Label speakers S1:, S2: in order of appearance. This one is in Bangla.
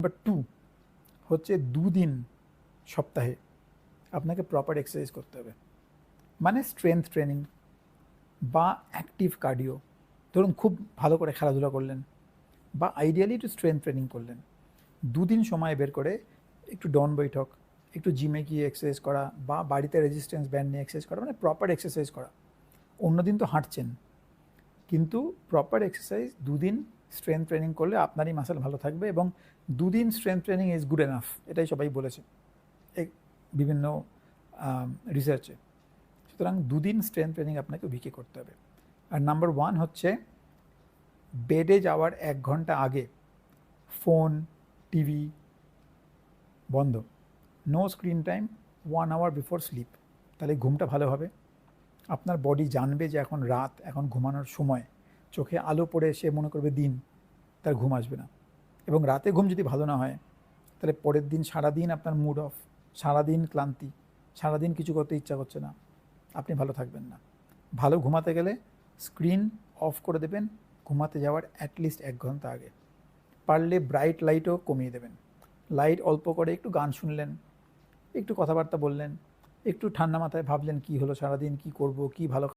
S1: নাম্বার 2 হচ্ছে 2 দিন সপ্তাহে আপনাকে প্রপার এক্সারসাইজ করতে হবে, মানে স্ট্রেংথ ট্রেনিং বা অ্যাক্টিভ কার্ডিও। ধরুন খুব ভালো করে খেলাধুলা করলেন বা আইডিয়ালি একটু স্ট্রেংথ ট্রেনিং করলেন, 2 দিন সময় বের করে একটু ডন বৈঠক, একটু জিমে গিয়ে এক্সারসাইজ করা বা বাড়িতে রেজিস্ট্যান্স ব্যান্ড নিয়ে এক্সারসাইজ করা, মানে প্রপার এক্সারসাইজ করা। অন্য দিন তো হাঁটছেন, কিন্তু প্রপার এক্সারসাইজ 2 দিন স্ট্রেংথ ট্রেনিং করলে আপনারই মাসেল ভালো থাকবে, এবং 2 দিন strength training is good enough, এটাই সবাই বলেছে এই বিভিন্ন রিসার্চে। সুতরাং 2 দিন স্ট্রেংথ ট্রেনিং আপনাকে উইকে করতে হবে। আর নাম্বার 1 হচ্ছে বেডে যাওয়ার 1 ঘন্টা আগে ফোন, টিভি বন্ধ, no screen time 1 hour before sleep. তাহলে ঘুমটা ভালো হবে, আপনার বডি জানবে যে এখন রাত, এখন ঘুমানোর সময়। চোখে আলো পড়ে সে মনে করবে দিন, তার ঘুম আসবে না। এবং রাতে ঘুম যদি ভালো না হয়, তাহলে পরের দিন সারাদিন আপনার মুড অফ, সারাদিন ক্লান্তি, সারাদিন কিছু করতে ইচ্ছা করছে না, আপনি ভালো থাকবেন না। ভালো ঘুমাতে গেলে স্ক্রিন অফ করে দেবেন ঘুমাতে যাওয়ার অ্যাটলিস্ট 1 ঘন্টা আগে। পারলে ব্রাইট লাইটও কমিয়ে দেবেন, লাইট অল্প করে একটু গান শুনলেন, একটু কথাবার্তা বললেন, একটু ঠান্ডা মাথায় ভাবলেন কী হলো সারাদিন, কী করব, কী ভালো